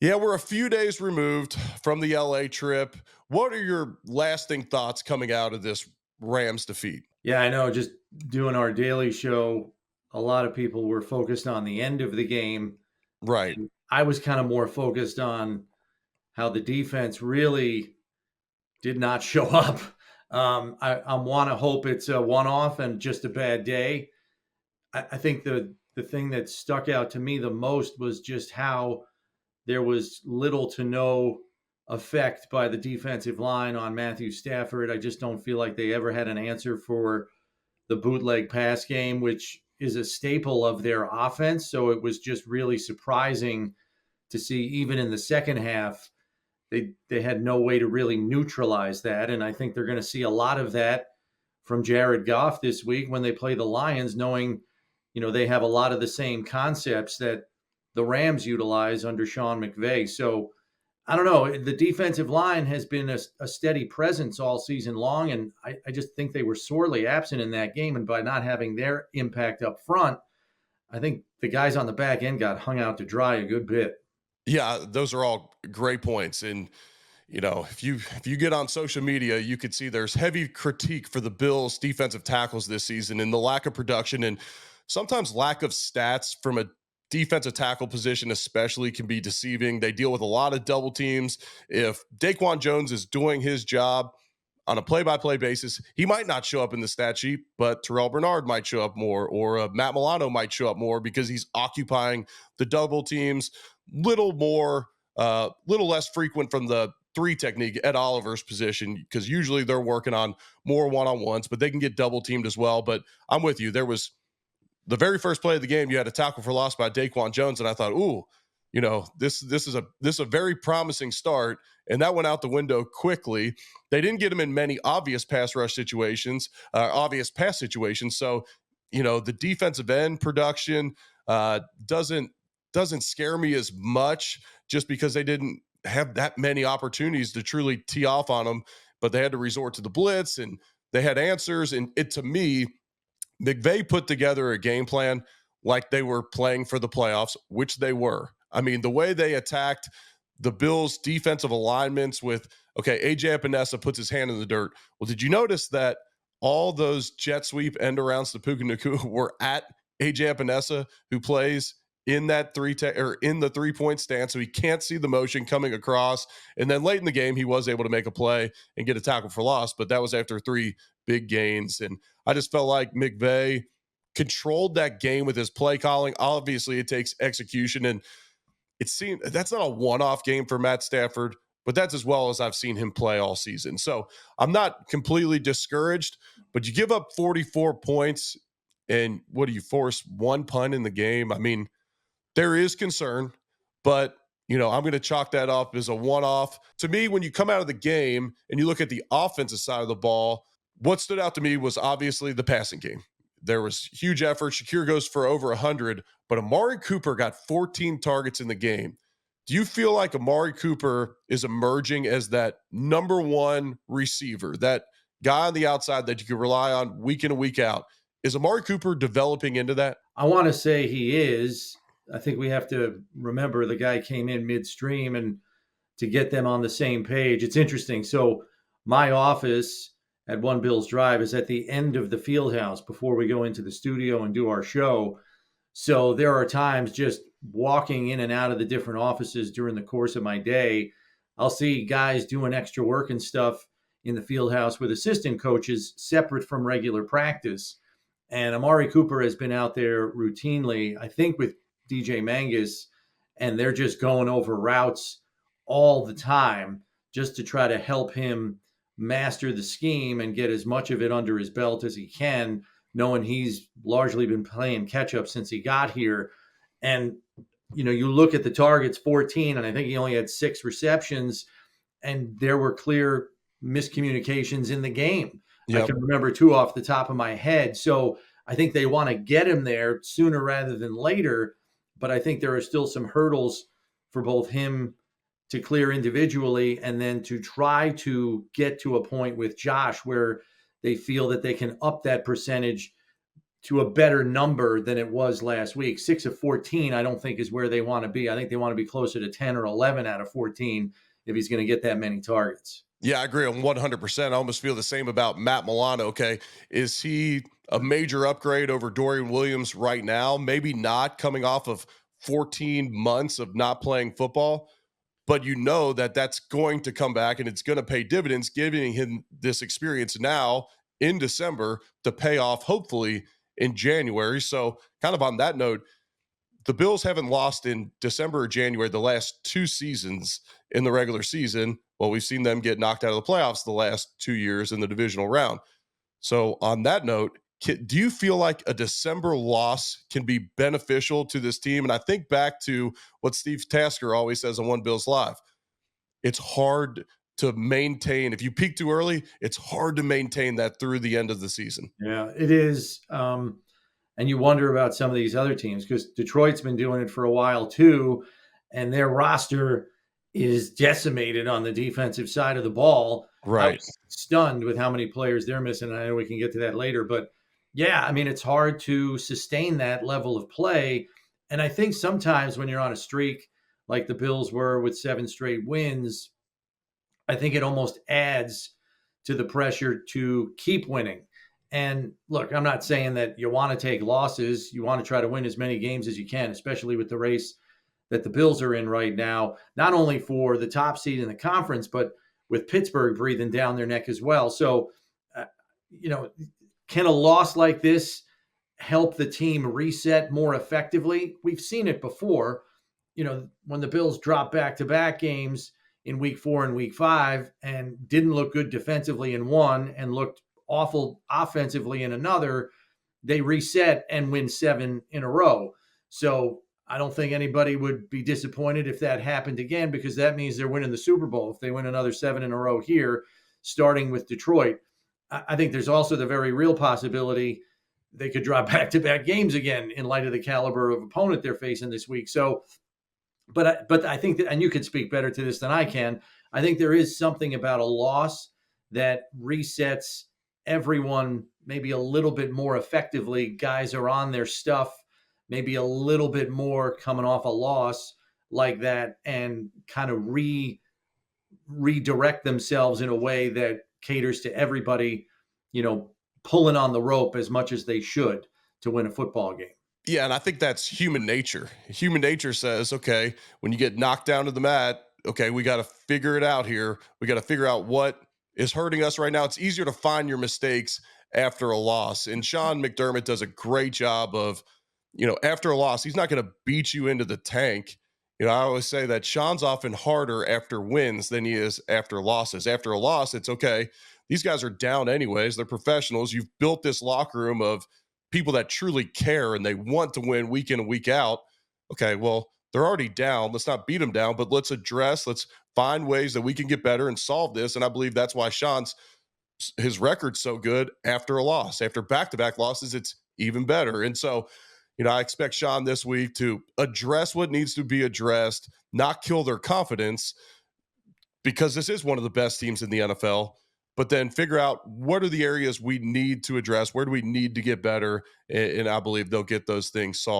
Yeah, we're a few days removed from the LA trip. What are your lasting thoughts coming out of this Rams defeat? Yeah, I know. Just doing our daily show, a lot of people were focused on the end of the game. Right. And I was kind of more focused on how the defense really did not show up. I want to hope it's a one off and just a bad day. I think the thing that stuck out to me the most was just how there was little to no effect by the defensive line on Matthew Stafford. I just don't feel like they ever had an answer for the bootleg pass game, which is a staple of their offense. So it was just really surprising to see, even in the second half, they had no way to really neutralize that. And I think they're going to see a lot of that from Jared Goff this week when they play the Lions, knowing, they have a lot of the same concepts that the Rams utilize under Sean McVay. So I don't know. The defensive line has been a steady presence all season long, and I just think they were sorely absent in that game. And by not having their impact up front, I think the guys on the back end got hung out to dry a good bit. Yeah, those are all great points. And if you get on social media, you could see there's heavy critique for the Bills defensive tackles this season and the lack of production and sometimes lack of stats from a defensive tackle position especially can be deceiving. They deal with a lot of double teams. If Daquan Jones is doing his job on a play-by-play basis, he might not show up in the stat sheet, but Terrell Bernard might show up more, or Matt Milano might show up more because he's occupying the double teams. Little less frequent from the three technique at Oliver's position because usually they're working on more one-on-ones, but they can get double teamed as well. But I'm with you. There was the very first play of the game, you had a tackle for loss by Daquan Jones, and I thought, ooh, this is a very promising start, and that went out the window quickly. They didn't get him in many obvious pass rush situations, obvious pass situations. So, the defensive end production doesn't scare me as much just because they didn't have that many opportunities to truly tee off on them, but they had to resort to the blitz and they had answers. And it to me, McVay put together a game plan like they were playing for the playoffs, which they were. I mean, the way they attacked the Bills' defensive alignments with, okay, AJ Epinesa puts his hand in the dirt. Well, did you notice that all those jet sweep end arounds to Puka Nacua were at AJ Epinesa, who plays in that or in the 3-point stance, so he can't see the motion coming across. And then late in the game, he was able to make a play and get a tackle for loss, but that was after 3 big gains. And I just felt like McVay controlled that game with his play calling. Obviously, it takes execution, and it seemed that's not a one-off game for Matt Stafford, but that's as well as I've seen him play all season. So I'm not completely discouraged, but you give up 44 points, and what do you force one punt in the game? I mean, there is concern, but I'm going to chalk that up as a one-off. To me, when you come out of the game and you look at the offensive side of the ball, what stood out to me was obviously the passing game. There was huge effort. Shakir goes for over 100, but Amari Cooper got 14 targets in the game. Do you feel like Amari Cooper is emerging as that number one receiver, that guy on the outside that you can rely on week in and week out? Is Amari Cooper developing into that? I want to say he is. I think we have to remember the guy came in midstream, and to get them on the same page, it's interesting. So my office at One Bills Drive is at the end of the field house before we go into the studio and do our show. So there are times just walking in and out of the different offices during the course of my day, I'll see guys doing extra work and stuff in the field house with assistant coaches separate from regular practice. And Amari Cooper has been out there routinely, I think, with DJ Mangus, and they're just going over routes all the time just to try to help him master the scheme and get as much of it under his belt as he can, knowing he's largely been playing catch up since he got here. And, you look at the targets, 14, and I think he only had 6 receptions, and there were clear miscommunications in the game. I Yep. can remember 2 off the top of my head. So I think they want to get him there sooner rather than later. But I think there are still some hurdles for both him to clear individually and then to try to get to a point with Josh where they feel that they can up that percentage to a better number than it was last week. 6 of 14, I don't think is where they want to be. I think they want to be closer to 10 or 11 out of 14 if he's going to get that many targets. Yeah, I agree on 100%. I almost feel the same about Matt Milano. Okay. Is he a major upgrade over Dorian Williams right now? Maybe not, coming off of 14 months of not playing football, but you know that that's going to come back and it's going to pay dividends, giving him this experience now in December to pay off hopefully in January. So, kind of on that note, the Bills haven't lost in December or January the last two seasons in the regular season. Well, we've seen them get knocked out of the playoffs the last 2 years in the divisional round. So, on that note, do you feel like a December loss can be beneficial to this team? And I think back to what Steve Tasker always says on One Bills Live. It's hard to maintain. If you peak too early, it's hard to maintain that through the end of the season. Yeah, it is. And you wonder about some of these other teams because Detroit's been doing it for a while too, and their roster is decimated on the defensive side of the ball. I Right. was stunned with how many players they're missing. I know we can get to that later, but yeah, I mean, it's hard to sustain that level of play. And I think sometimes when you're on a streak like the Bills were with 7 straight wins, I think it almost adds to the pressure to keep winning. And look, I'm not saying that you want to take losses. You want to try to win as many games as you can, especially with the race that the Bills are in right now, not only for the top seed in the conference, but with Pittsburgh breathing down their neck as well. So, uh, you know, can a loss like this help the team reset more effectively? We've seen it before. When the Bills dropped back-to-back games in week 4 and week 5 and didn't look good defensively in one and looked awful offensively in another, they reset and win 7 in a row. So I don't think anybody would be disappointed if that happened again, because that means they're winning the Super Bowl if they win another 7 in a row here, starting with Detroit. I think there's also the very real possibility they could drop back-to-back games again in light of the caliber of opponent they're facing this week. So, but I think that, and you can speak better to this than I can, I think there is something about a loss that resets everyone maybe a little bit more effectively. Guys are on their stuff, maybe a little bit more coming off a loss like that, and kind of redirect themselves in a way that caters to everybody, pulling on the rope as much as they should to win a football game. Yeah, and I think that's human nature. Human nature says, okay, when you get knocked down to the mat, okay, we got to figure it out here. We got to figure out what is hurting us right now. It's easier to find your mistakes after a loss. And Sean McDermott does a great job of, after a loss, he's not going to beat you into the tank. I always say that Sean's often harder after wins than he is after losses. After a loss, it's okay. These guys are down anyways. They're professionals. You've built this locker room of people that truly care and they want to win week in and week out. Okay, well, they're already down. Let's not beat them down, but let's find ways that we can get better and solve this. And I believe that's why his record's so good after a loss. After back-to-back losses, it's even better. And so, I expect Sean this week to address what needs to be addressed, not kill their confidence, because this is one of the best teams in the NFL, but then figure out what are the areas we need to address, where do we need to get better, and I believe they'll get those things solved.